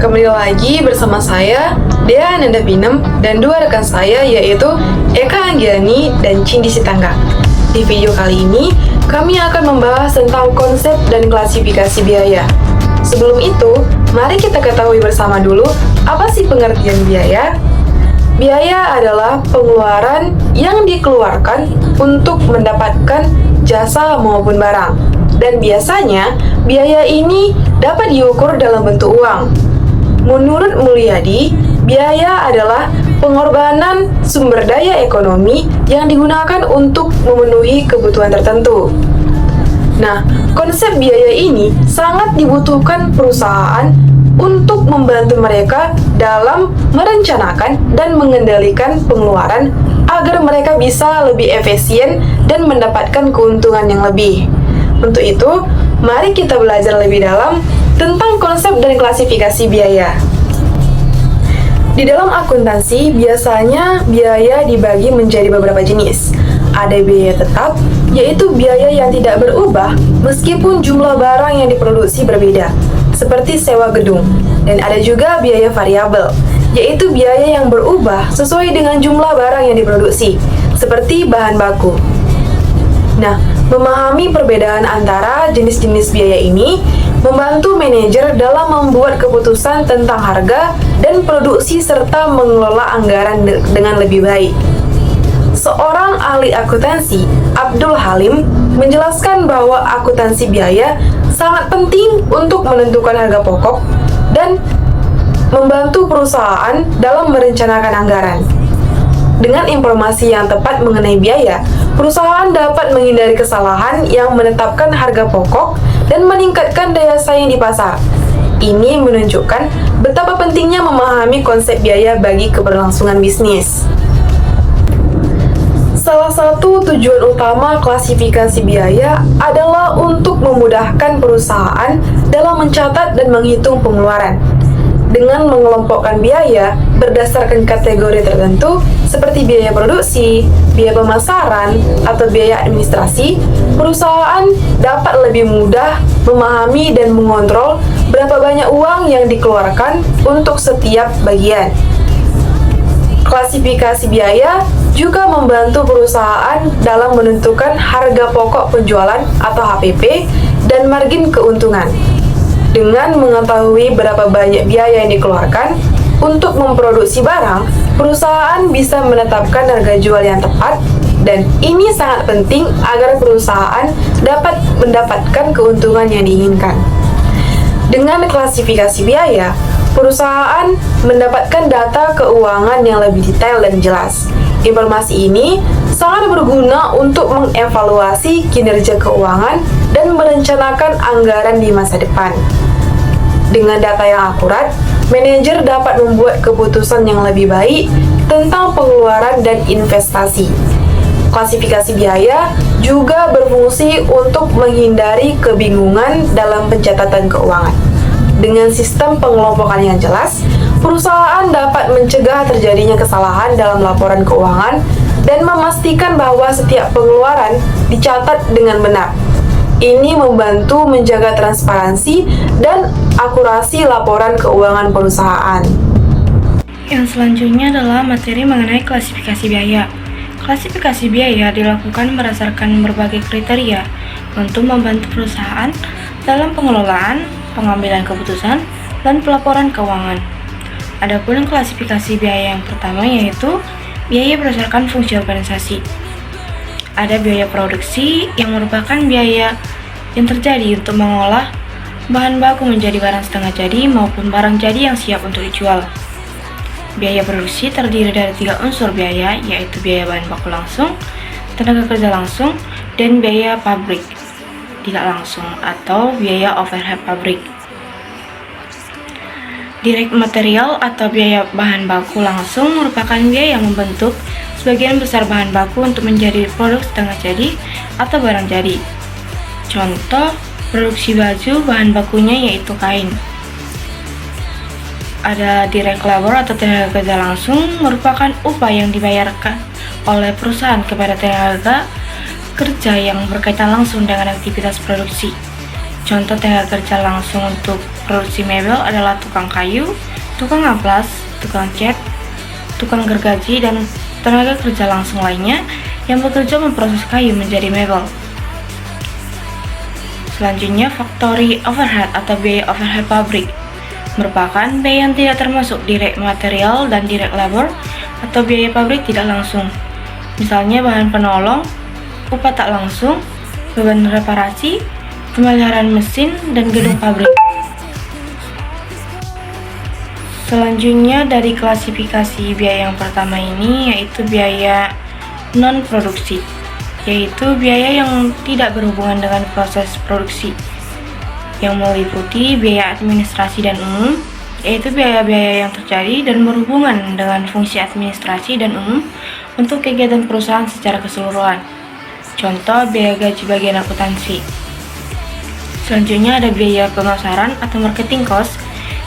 Kembali lagi bersama saya, Dea Ananda Pinem, dan dua rekan saya yaitu Eka Anggiani dan Cindy Sitangga. Di video kali ini, kami akan membahas tentang konsep dan klasifikasi biaya. Sebelum itu, mari kita ketahui bersama dulu apa sih pengertian biaya. Biaya adalah pengeluaran yang dikeluarkan untuk mendapatkan jasa maupun barang. Dan biasanya, biaya ini dapat diukur dalam bentuk uang. Menurut Mulyadi, biaya adalah pengorbanan sumber daya ekonomi yang digunakan untuk memenuhi kebutuhan tertentu. Nah, konsep biaya ini sangat dibutuhkan perusahaan untuk membantu mereka dalam merencanakan dan mengendalikan pengeluaran agar mereka bisa lebih efisien dan mendapatkan keuntungan yang lebih. Untuk itu, mari kita belajar lebih dalam tentang konsep dan klasifikasi biaya. Di dalam akuntansi, biasanya biaya dibagi menjadi beberapa jenis. Ada biaya tetap, yaitu biaya yang tidak berubah meskipun jumlah barang yang diproduksi berbeda, seperti sewa gedung. Dan ada juga biaya variabel, yaitu biaya yang berubah sesuai dengan jumlah barang yang diproduksi, seperti bahan baku. Nah, memahami perbedaan antara jenis-jenis biaya ini membantu manajer dalam membuat keputusan tentang harga dan produksi serta mengelola anggaran dengan lebih baik. Seorang ahli akuntansi, Abdul Halim, menjelaskan bahwa akuntansi biaya sangat penting untuk menentukan harga pokok dan membantu perusahaan dalam merencanakan anggaran. Dengan informasi yang tepat mengenai biaya, perusahaan dapat menghindari kesalahan yang menetapkan harga pokok dan meningkatkan daya saing di pasar. Ini menunjukkan betapa pentingnya memahami konsep biaya bagi keberlangsungan bisnis. Salah satu tujuan utama klasifikasi biaya adalah untuk memudahkan perusahaan dalam mencatat dan menghitung pengeluaran. Dengan mengelompokkan biaya berdasarkan kategori tertentu seperti biaya produksi, biaya pemasaran, atau biaya administrasi, perusahaan dapat lebih mudah memahami dan mengontrol berapa banyak uang yang dikeluarkan untuk setiap bagian. Klasifikasi biaya juga membantu perusahaan dalam menentukan harga pokok penjualan atau HPP dan margin keuntungan. Dengan mengetahui berapa banyak biaya yang dikeluarkan untuk memproduksi barang, perusahaan bisa menetapkan harga jual yang tepat, dan ini sangat penting agar perusahaan dapat mendapatkan keuntungan yang diinginkan. Dengan klasifikasi biaya, perusahaan mendapatkan data keuangan yang lebih detail dan jelas. Informasi ini sangat berguna untuk mengevaluasi kinerja keuangan dan merencanakan anggaran di masa depan. Dengan data yang akurat, manajer dapat membuat keputusan yang lebih baik tentang pengeluaran dan investasi. Klasifikasi biaya juga berfungsi untuk menghindari kebingungan dalam pencatatan keuangan. Dengan sistem pengelompokan yang jelas, perusahaan dapat mencegah terjadinya kesalahan dalam laporan keuangan dan memastikan bahwa setiap pengeluaran dicatat dengan benar. Ini membantu menjaga transparansi dan akurasi laporan keuangan perusahaan. Yang selanjutnya adalah materi mengenai klasifikasi biaya. Klasifikasi biaya dilakukan berdasarkan berbagai kriteria untuk membantu perusahaan dalam pengelolaan, pengambilan keputusan, dan pelaporan keuangan. Adapun klasifikasi biaya yang pertama yaitu biaya berdasarkan fungsi organisasi. Ada biaya produksi yang merupakan biaya yang terjadi untuk mengolah bahan baku menjadi barang setengah jadi maupun barang jadi yang siap untuk dijual. Biaya produksi terdiri dari 3 unsur biaya, yaitu biaya bahan baku langsung, tenaga kerja langsung, dan biaya pabrik tidak langsung atau biaya overhead pabrik. Direct material atau biaya bahan baku langsung merupakan biaya yang membentuk sebagian besar bahan baku untuk menjadi produk setengah jadi atau barang jadi. Contoh, produksi baju bahan bakunya yaitu kain. Ada direct labor atau tenaga kerja langsung merupakan upah yang dibayarkan oleh perusahaan kepada tenaga kerja yang berkaitan langsung dengan aktivitas produksi. Contoh tenaga kerja langsung untuk produksi mebel adalah tukang kayu, tukang amplas, tukang cat, tukang gergaji, dan tenaga kerja langsung lainnya yang bekerja memproses kayu menjadi mebel. Selanjutnya, factory overhead atau biaya overhead pabrik merupakan biaya yang tidak termasuk direct material dan direct labor atau biaya pabrik tidak langsung. Misalnya bahan penolong, upah tak langsung, beban reparasi, pemeliharaan mesin, dan gedung pabrik. Selanjutnya dari klasifikasi biaya yang pertama ini yaitu biaya non-produksi, yaitu biaya yang tidak berhubungan dengan proses produksi, yang meliputi biaya administrasi dan umum, yaitu biaya-biaya yang terjadi dan berhubungan dengan fungsi administrasi dan umum untuk kegiatan perusahaan secara keseluruhan. Contoh biaya gaji bagian akuntansi. Selanjutnya ada biaya pemasaran atau marketing cost,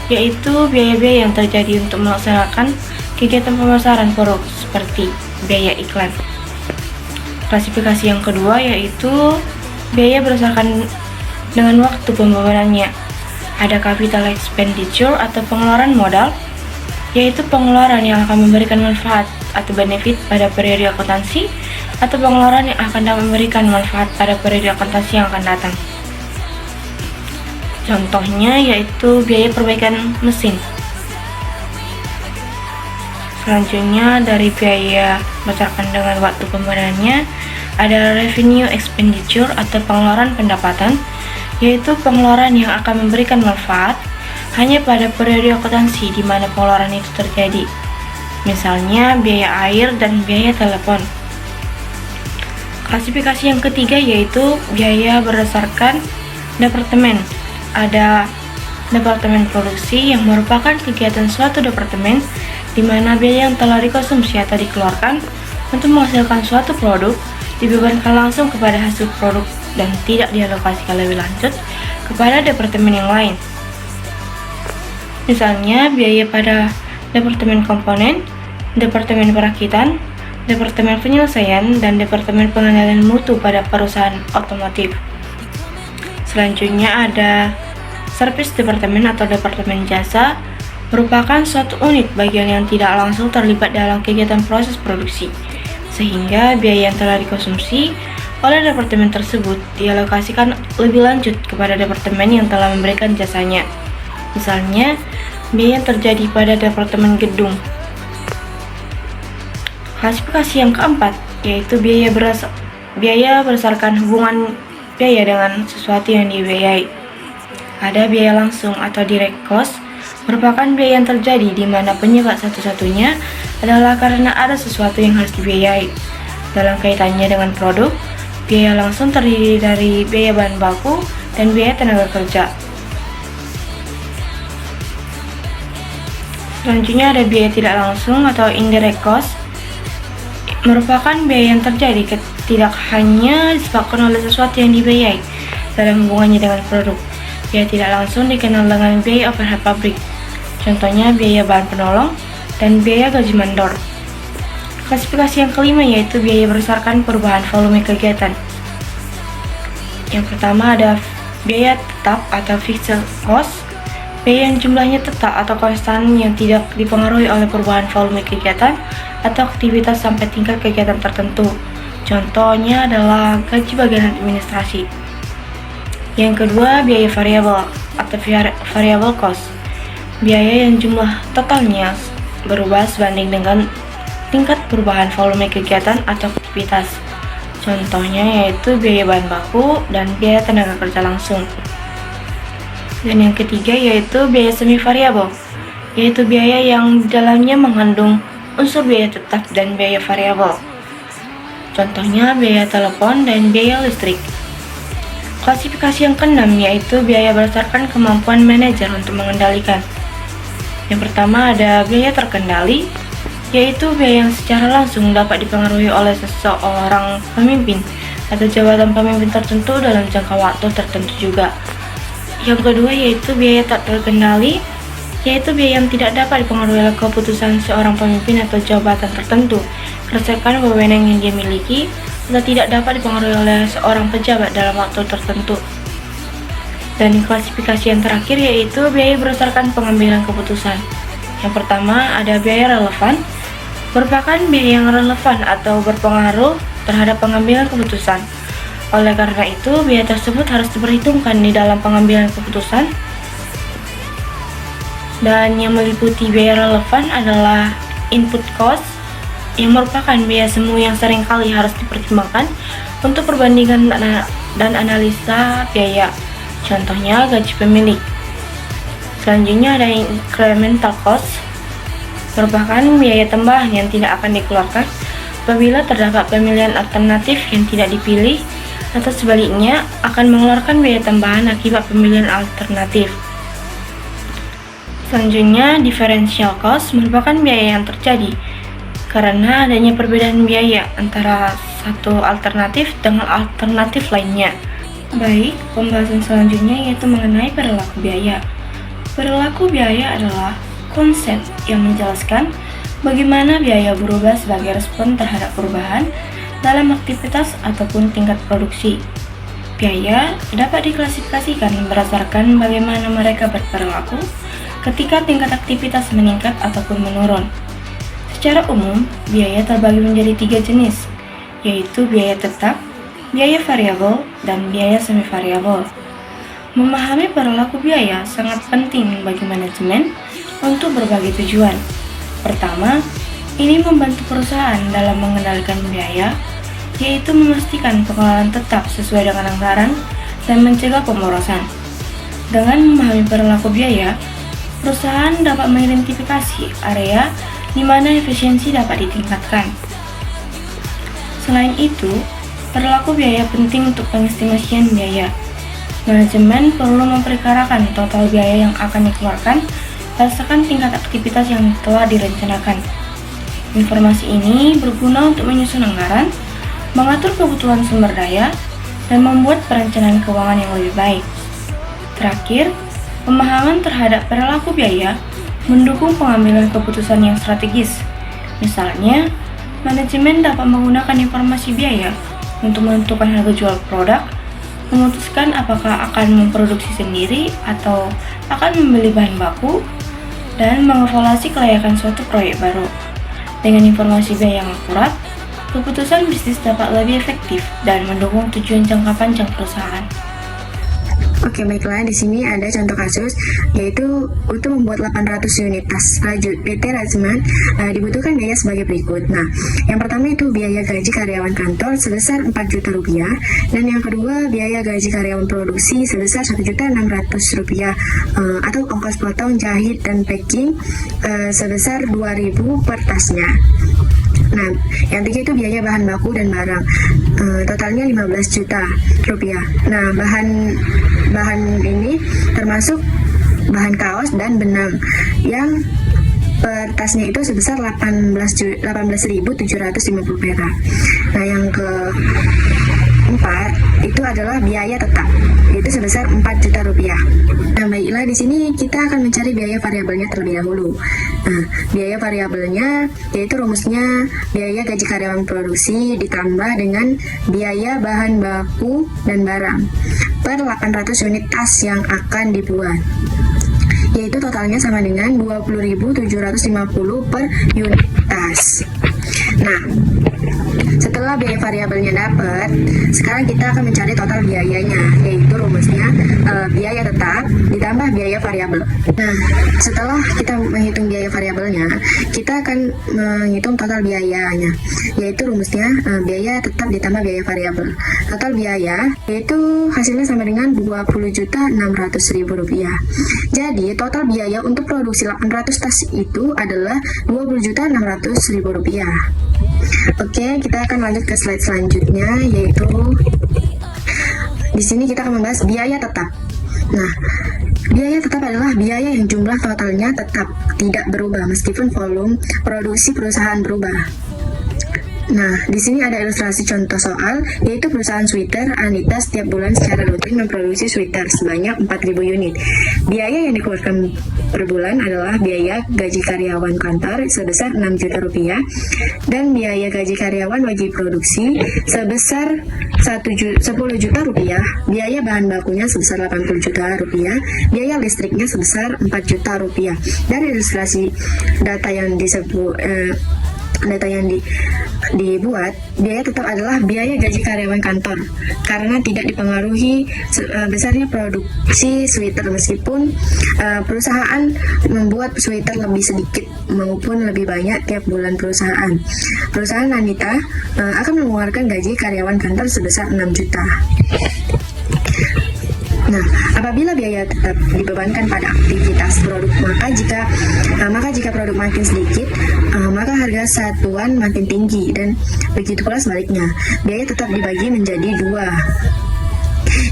yaitu biaya-biaya yang terjadi untuk melaksanakan kegiatan pemasaran produk seperti biaya iklan. Klasifikasi yang kedua yaitu biaya berdasarkan dengan waktu pembangunannya. Ada capital expenditure atau pengeluaran modal, yaitu pengeluaran yang akan memberikan manfaat atau benefit pada periode akuntansi, atau pengeluaran yang akan dapat memberikan manfaat pada periode akuntansi yang akan datang. Contohnya yaitu biaya perbaikan mesin. Selanjutnya dari biaya berdasarkan dengan waktu pembangunannya ada revenue expenditure atau pengeluaran pendapatan, yaitu pengeluaran yang akan memberikan manfaat hanya pada periode akuntansi di mana pengeluaran itu terjadi. Misalnya biaya air dan biaya telepon. Klasifikasi yang ketiga yaitu biaya berdasarkan departemen. Ada departemen produksi yang merupakan kegiatan suatu departemen di mana biaya yang telah dikonsumsi atau dikeluarkan untuk menghasilkan suatu produk dibebankan langsung kepada hasil produk dan tidak dialokasikan lebih lanjut kepada departemen yang lain. Misalnya biaya pada departemen komponen, departemen perakitan, departemen penyelesaian, dan departemen pengendalian mutu pada perusahaan otomotif. Selanjutnya ada service departemen atau departemen jasa, merupakan suatu unit bagian yang tidak langsung terlibat dalam kegiatan proses produksi, sehingga biaya yang telah dikonsumsi oleh departemen tersebut dialokasikan lebih lanjut kepada departemen yang telah memberikan jasanya. Misalnya, biaya yang terjadi pada departemen gedung. Klasifikasi yang keempat yaitu biaya berdasarkan hubungan biaya dengan sesuatu yang dibiayai. Ada biaya langsung atau direct cost, merupakan biaya yang terjadi di mana penyebab satu-satunya adalah karena ada sesuatu yang harus dibiayai. Dalam kaitannya dengan produk, biaya langsung terdiri dari biaya bahan baku dan biaya tenaga kerja. Selanjutnya ada biaya tidak langsung atau indirect cost, merupakan biaya yang terjadi tidak hanya disebabkan oleh sesuatu yang dibiayai dalam hubungannya dengan produk. Biaya tidak langsung dikenal dengan biaya overhead pabrik. Contohnya biaya bahan penolong dan biaya gaji mandor. Klasifikasi yang kelima yaitu biaya berdasarkan perubahan volume kegiatan. Yang pertama ada biaya tetap atau fixed cost, biaya yang jumlahnya tetap atau konstan yang tidak dipengaruhi oleh perubahan volume kegiatan atau aktivitas sampai tingkat kegiatan tertentu. Contohnya adalah gaji bagian administrasi. Yang kedua, biaya variabel atau variable cost, biaya yang jumlah totalnya berubah sebanding dengan tingkat perubahan volume kegiatan atau aktivitas. Contohnya yaitu biaya bahan baku dan biaya tenaga kerja langsung. Dan yang ketiga yaitu biaya semi variabel, yaitu biaya yang di dalamnya mengandung unsur biaya tetap dan biaya variabel. Contohnya biaya telepon dan biaya listrik. Klasifikasi yang keenam yaitu biaya berdasarkan kemampuan manajer untuk mengendalikan. Yang pertama ada biaya terkendali, yaitu biaya yang secara langsung dapat dipengaruhi oleh seseorang pemimpin atau jabatan pemimpin tertentu dalam jangka waktu tertentu juga. Yang kedua yaitu biaya tak terkendali, yaitu biaya yang tidak dapat dipengaruhi oleh keputusan seorang pemimpin atau jabatan tertentu berdasarkan wewenang yang dia miliki atau tidak dapat dipengaruhi oleh seorang pejabat dalam waktu tertentu. Dan klasifikasi yang terakhir yaitu biaya berdasarkan pengambilan keputusan. Yang pertama ada biaya relevan, merupakan biaya yang relevan atau berpengaruh terhadap pengambilan keputusan. Oleh karena itu, biaya tersebut harus diperhitungkan di dalam pengambilan keputusan. Dan yang meliputi biaya relevan adalah input cost, yang merupakan biaya semu yang seringkali harus dipertimbangkan untuk perbandingan dan analisa biaya. Contohnya gaji pemilik. Selanjutnya ada incremental cost, merupakan biaya tambahan yang tidak akan dikeluarkan apabila terdapat pemilihan alternatif yang tidak dipilih, atau sebaliknya akan mengeluarkan biaya tambahan akibat pemilihan alternatif. Selanjutnya, differential cost merupakan biaya yang terjadi karena adanya perbedaan biaya antara satu alternatif dengan alternatif lainnya. Baik, pembahasan selanjutnya yaitu mengenai perilaku biaya. Perilaku biaya adalah konsep yang menjelaskan bagaimana biaya berubah sebagai respon terhadap perubahan dalam aktivitas ataupun tingkat produksi. Biaya dapat diklasifikasikan berdasarkan bagaimana mereka berperilaku ketika tingkat aktivitas meningkat ataupun menurun. Secara umum, biaya terbagi menjadi 3 jenis, yaitu biaya tetap, biaya variabel, dan biaya semi variabel. Memahami perilaku biaya sangat penting bagi manajemen untuk berbagai tujuan. Pertama, ini membantu perusahaan dalam mengendalikan biaya, yaitu memastikan pengelolaan tetap sesuai dengan anggaran dan mencegah pemborosan. Dengan memahami perilaku biaya, perusahaan dapat mengidentifikasi area di mana efisiensi dapat ditingkatkan. Selain itu, perilaku biaya penting untuk pengestimasian biaya. Manajemen perlu memperkirakan total biaya yang akan dikeluarkan berdasarkan tingkat aktivitas yang telah direncanakan. Informasi ini berguna untuk menyusun anggaran, mengatur kebutuhan sumber daya, dan membuat perencanaan keuangan yang lebih baik. Terakhir, pemahaman terhadap perilaku biaya mendukung pengambilan keputusan yang strategis. Misalnya, manajemen dapat menggunakan informasi biaya untuk menentukan harga jual produk, memutuskan apakah akan memproduksi sendiri atau akan membeli bahan baku, dan mengevaluasi kelayakan suatu proyek baru. Dengan informasi biaya yang akurat, keputusan bisnis dapat lebih efektif dan mendukung tujuan jangka panjang perusahaan. Oke, baiklah, di sini ada contoh kasus, yaitu untuk membuat 800 unit tas rajut PT Rajman dibutuhkan biaya sebagai berikut. Nah, yang pertama itu biaya gaji karyawan kantor sebesar 4 juta rupiah, dan yang kedua biaya gaji karyawan produksi sebesar 1.600.000 rupiah, atau ongkos potong, jahit, dan packing sebesar 2.000 per tasnya. Nah, yang tiga itu biaya bahan baku dan barang, totalnya 15 juta rupiah. Nah, bahan ini termasuk bahan kaos dan benang yang per tasnya itu sebesar 18.750 perak. Nah, yang keempat itu adalah biaya tetap, itu sebesar 4 juta rupiah. Nah, baiklah, di sini kita akan mencari biaya variabelnya terlebih dahulu. Nah, biaya variabelnya yaitu rumusnya biaya gaji karyawan produksi ditambah dengan biaya bahan baku dan barang per 800 unit tas yang akan dibuat, yaitu totalnya sama dengan 20.750 per unit tas. Nah, setelah biaya variabelnya dapat, sekarang kita akan mencari total biayanya, yaitu rumusnya biaya tetap ditambah biaya variabel. Nah, setelah kita menghitung biaya variabelnya, kita akan menghitung total biayanya, yaitu rumusnya biaya tetap ditambah biaya variabel. Total biaya yaitu hasilnya sama dengan 20.600.000 rupiah. Jadi total biaya untuk produksi 800 tas itu adalah 20.600.000 rupiah. Oke, kita akan lanjut ke slide selanjutnya, yaitu di sini kita akan membahas biaya tetap. Nah, biaya tetap adalah biaya yang jumlah totalnya tetap tidak berubah meskipun volume produksi perusahaan berubah. Nah, di sini ada ilustrasi contoh soal, yaitu perusahaan sweater Anita setiap bulan secara rutin memproduksi sweater sebanyak 4.000 unit. Biaya yang dikeluarkan per bulan adalah biaya gaji karyawan kantor sebesar 6 juta rupiah dan biaya gaji karyawan wajib produksi sebesar 10 juta rupiah, biaya bahan bakunya sebesar 80 juta rupiah, biaya listriknya sebesar 4 juta rupiah. Dari ilustrasi data yang dibuat, biaya tetap adalah biaya gaji karyawan kantor karena tidak dipengaruhi besarnya produksi sweater meskipun perusahaan membuat sweater lebih sedikit maupun lebih banyak tiap bulan perusahaan. Perusahaan Anita akan mengeluarkan gaji karyawan kantor sebesar 6 juta. Nah, apabila biaya tetap dibebankan pada aktivitas produk, maka jika produk makin sedikit, maka harga satuan makin tinggi dan begitu pula sebaliknya. Biaya tetap dibagi menjadi dua,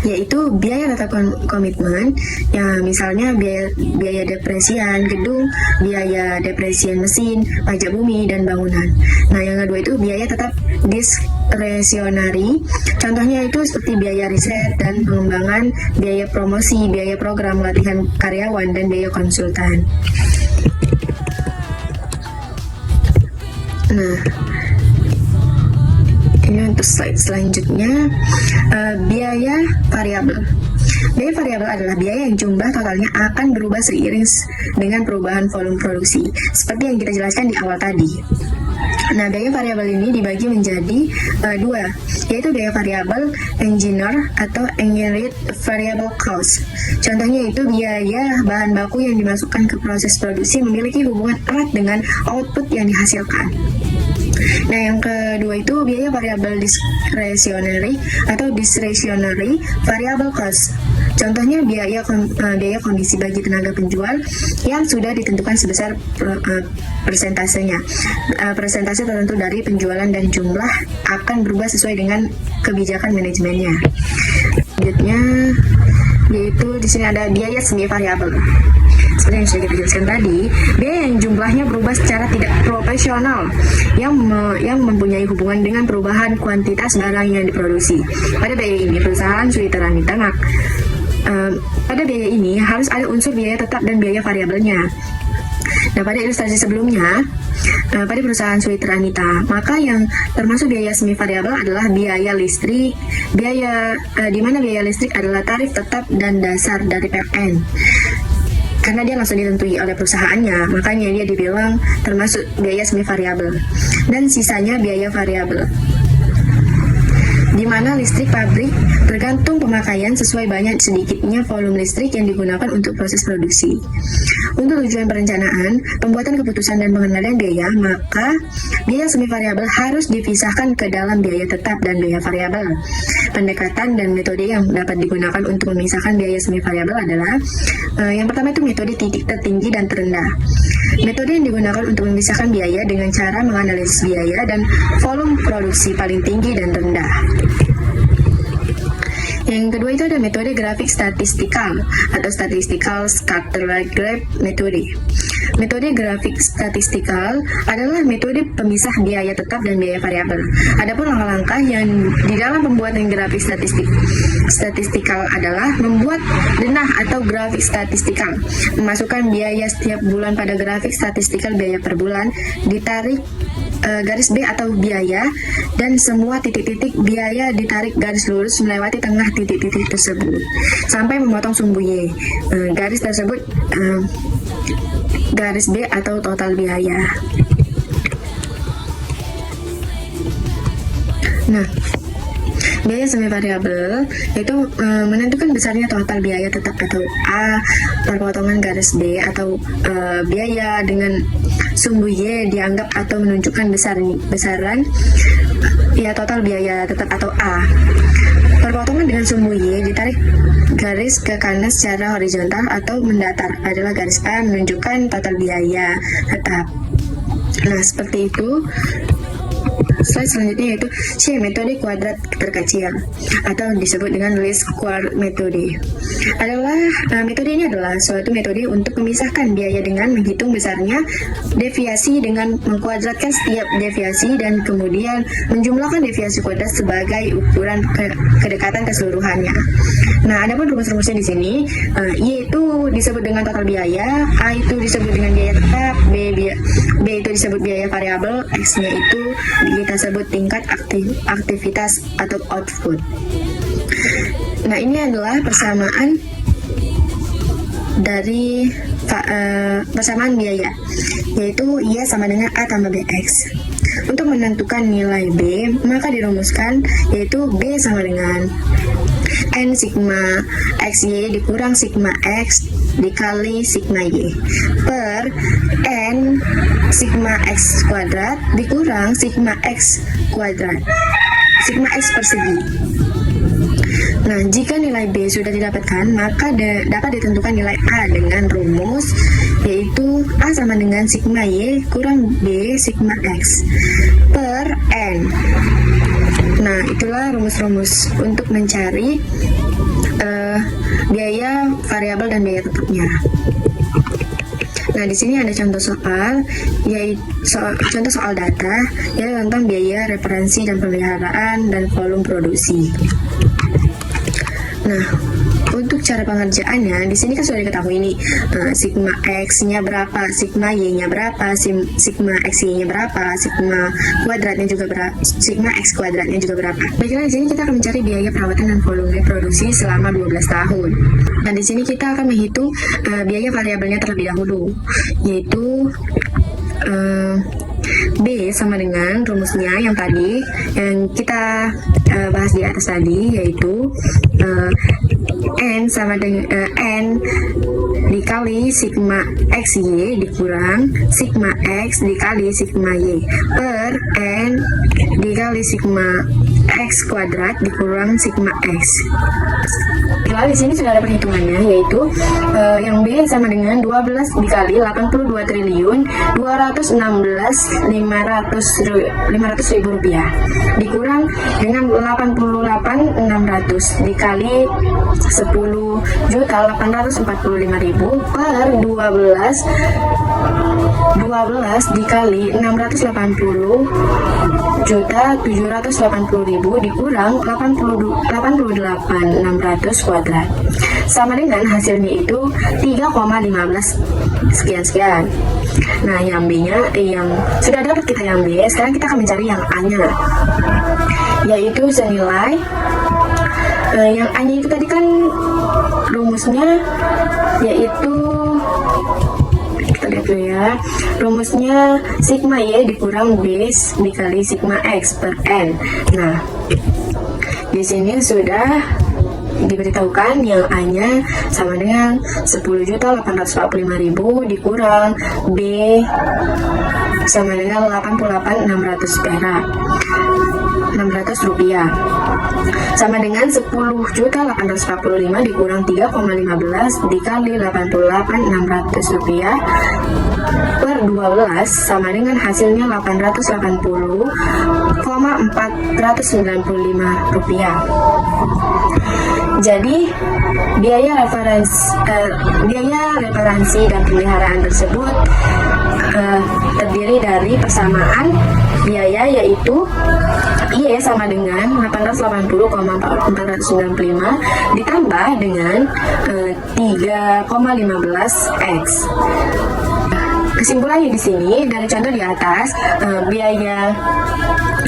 yaitu biaya tetap komitmen, yang misalnya biaya depresian gedung, biaya depresian mesin, pajak bumi, dan bangunan. Nah, yang kedua itu biaya tetap diskresionari, contohnya itu seperti biaya riset dan pengembangan, biaya promosi, biaya program latihan karyawan, dan biaya konsultan. Nah, ini untuk slide selanjutnya, biaya variabel. Biaya variabel adalah biaya yang jumlah totalnya akan berubah seiring dengan perubahan volume produksi, seperti yang kita jelaskan di awal tadi. Nah, biaya variabel ini dibagi menjadi dua, yaitu biaya variabel engineer atau engineered variable cost. Contohnya itu biaya bahan baku yang dimasukkan ke proses produksi memiliki hubungan erat dengan output yang dihasilkan. Nah, yang kedua itu biaya variabel discretionary atau discretionary variable cost. Contohnya biaya kondisi bagi tenaga penjual yang sudah ditentukan sebesar persentasenya. Persentase tertentu dari penjualan dan jumlah akan berubah sesuai dengan kebijakan manajemennya. Selanjutnya yaitu di sini ada biaya semi variabel. Seperti yang sudah kita jelaskan tadi, biaya yang jumlahnya berubah secara tidak proporsional yang mempunyai hubungan dengan perubahan kuantitas barang yang diproduksi. Pada biaya ini, perusahaan sweater Anita pada biaya ini harus ada unsur biaya tetap dan biaya variabelnya. Nah, pada ilustrasi sebelumnya, pada perusahaan sweater Anita, maka yang termasuk biaya semi variabel adalah biaya listrik, di mana biaya listrik adalah tarif tetap dan dasar dari PLN. Karena dia langsung ditentui oleh perusahaannya, makanya dia dibilang termasuk biaya semi variabel. Dan sisanya biaya variabel, di mana listrik pabrik tergantung pemakaian sesuai banyak sedikitnya volume listrik yang digunakan untuk proses produksi. Untuk tujuan perencanaan, pembuatan keputusan dan pengendalian biaya, maka biaya semi variabel harus dipisahkan ke dalam biaya tetap dan biaya variabel. Pendekatan dan metode yang dapat digunakan untuk memisahkan biaya semi variabel adalah yang pertama itu metode titik tertinggi dan terendah. Metode yang digunakan untuk memisahkan biaya dengan cara menganalisis biaya dan volume produksi paling tinggi dan rendah. Yang kedua itu ada metode grafik statistikal atau statistical scatter graph metode. Metode grafik statistikal adalah metode pemisah biaya tetap dan biaya variabel. Adapun langkah-langkah yang di dalam pembuatan grafik statistikal adalah membuat denah atau grafik statistikal, memasukkan biaya setiap bulan pada grafik statistikal biaya per bulan, ditarik garis B atau biaya, dan semua titik-titik biaya ditarik garis lurus melewati tengah titik-titik tersebut sampai memotong sumbu Y. Garis tersebut garis B atau total biaya. Nah, biaya semi variabel yaitu menentukan besarnya total biaya tetap atau A per potongan garis B atau biaya dengan sumbu Y dianggap atau menunjukkan besaran ya total biaya tetap atau A. Perpotongan dengan sumbu Y ditarik garis ke kanan secara horizontal atau mendatar adalah garis A menunjukkan total biaya tetap. Nah, seperti itu. slide selanjutnya yaitu C, metode kuadrat terkecil atau disebut dengan least square metode. Metode ini adalah suatu metode untuk memisahkan biaya dengan menghitung besarnya deviasi dengan mengkuadratkan setiap deviasi dan kemudian menjumlahkan deviasi kuadrat sebagai ukuran kedekatan keseluruhannya. Nah, adapun rumus-rumusnya di sini, Y itu disebut dengan total biaya, A itu disebut dengan biaya tetap, B itu disebut biaya variabel, X-nya itu kita sebut tingkat aktivitas atau output. Nah, ini adalah persamaan dari persamaan biaya, yaitu Y sama dengan A tambah BX. Untuk menentukan nilai B, maka dirumuskan yaitu B sama dengan N sigma XY dikurang sigma X dikali sigma Y per N sigma X kuadrat dikurang sigma X kuadrat, sigma X persegi. Nah, jika nilai B sudah didapatkan, maka dapat ditentukan nilai A dengan rumus yaitu A sama dengan sigma Y kurang B sigma X per N. Nah, itulah rumus-rumus untuk mencari biaya variabel dan biaya tetapnya. Nah, di sini ada contoh soal, yaitu contoh soal data yaitu tentang biaya referensi dan pemeliharaan dan volume produksi. Nah, untuk cara pengerjaannya, di sini kan sudah diketahui ini sigma X-nya berapa, sigma Y-nya berapa, sigma XY-nya berapa, sigma kuadratnya juga berapa, sigma X kuadratnya juga berapa. Baiklah, di sini kita akan mencari biaya perawatan dan volume produksi selama 12 tahun. Dan di sini kita akan menghitung biaya variabelnya terlebih dahulu, yaitu B sama dengan rumusnya yang tadi yang kita bahas di atas tadi, yaitu N sama dengan N dikali sigma XY dikurang sigma X dikali sigma Y per N dikali sigma X kuadrat dikurang sigma X. Lalu di sini sudah ada perhitungannya, yaitu yang B sama dengan 12 dikali 82 triliun 216 500 ribu rupiah dikurang dengan 88 600 dikali 10 juta 845 ribu per 12 dikali 680 juta 780 ribu dikurang 88 600 kuadrat sama dengan hasilnya itu 3,15 sekian. Nah, yang B-nya yang sudah dapat kita yang B, sekarang kita akan mencari yang A-nya, yaitu senilai yang A-nya itu tadi kan rumusnya yaitu kita lihat dulu ya, rumusnya sigma Y dikurang B dikali sigma X per N. Nah, di sini sudah diberitahukan yang A-nya sama dengan 10.845.000 dikurang B sama dengan 88.600 perak 600 rupiah sama dengan 10.845 dikurang 3,15 dikali 88.600 rupiah per 12 sama dengan hasilnya 880,495 rupiah. Jadi biaya referensi dan pemeliharaan tersebut terdiri dari persamaan biaya yaitu Y sama dengan 880,495 ditambah dengan 3,15 X. Kesimpulannya di sini dari contoh di atas, biaya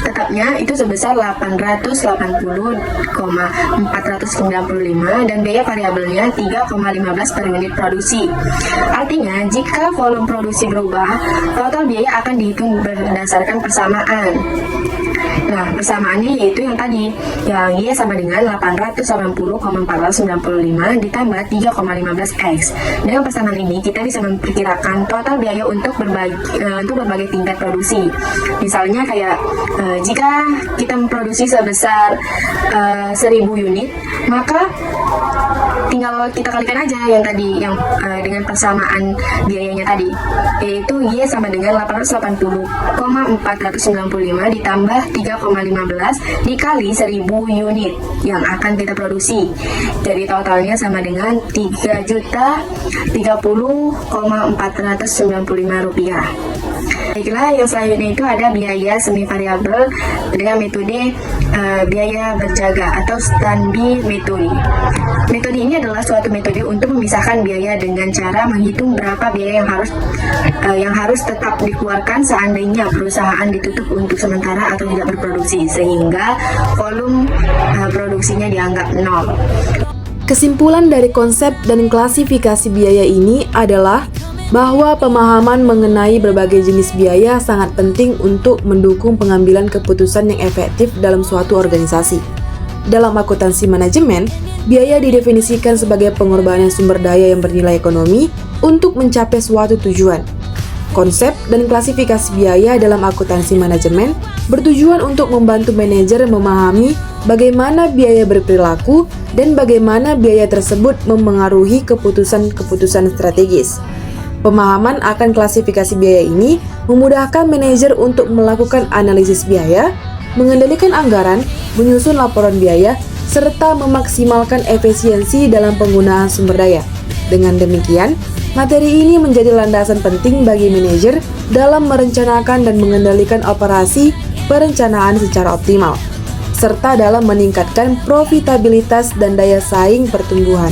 tetapnya itu sebesar 880,495 dan biaya variabelnya 3,15 per unit produksi. Artinya, jika volume produksi berubah, total biaya akan dihitung berdasarkan persamaan. Nah, persamaannya yaitu yang tadi, yang Y sama dengan 880,495 ditambah 3,15 X. Dengan persamaan ini, kita bisa memperkirakan total biaya untuk berbagai tingkat produksi. Misalnya kayak jika kita memproduksi sebesar 1000 unit, maka tinggal kita kalikan aja yang tadi dengan persamaan biayanya tadi, yaitu Y sama dengan 880,495 ditambah 3,15 dikali 1000 unit yang akan kita produksi. Jadi totalnya sama dengan 3.030,495 rupiah. Baiklah, yang selanjutnya itu ada biaya semi variabel dengan metode biaya berjaga atau standby metode. Metode ini adalah suatu metode untuk memisahkan biaya dengan cara menghitung berapa biaya yang harus tetap dikeluarkan seandainya perusahaan ditutup untuk sementara atau tidak berproduksi, sehingga volume produksinya dianggap nol. Kesimpulan dari konsep dan klasifikasi biaya ini adalah bahwa pemahaman mengenai berbagai jenis biaya sangat penting untuk mendukung pengambilan keputusan yang efektif dalam suatu organisasi. Dalam akuntansi manajemen, biaya didefinisikan sebagai pengorbanan sumber daya yang bernilai ekonomi untuk mencapai suatu tujuan. Konsep dan klasifikasi biaya dalam akuntansi manajemen bertujuan untuk membantu manajer memahami bagaimana biaya berperilaku dan bagaimana biaya tersebut memengaruhi keputusan-keputusan strategis. Pemahaman akan klasifikasi biaya ini memudahkan manajer untuk melakukan analisis biaya, mengendalikan anggaran, menyusun laporan biaya, serta memaksimalkan efisiensi dalam penggunaan sumber daya. Dengan demikian, materi ini menjadi landasan penting bagi manajer dalam merencanakan dan mengendalikan operasi perencanaan secara optimal, serta dalam meningkatkan profitabilitas dan daya saing pertumbuhan.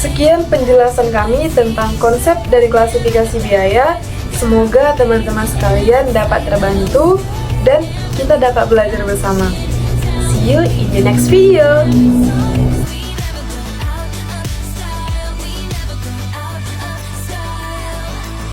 Sekian penjelasan kami tentang konsep dari klasifikasi biaya. Semoga teman-teman sekalian dapat terbantu dan kita dapat belajar bersama. See you in the next video.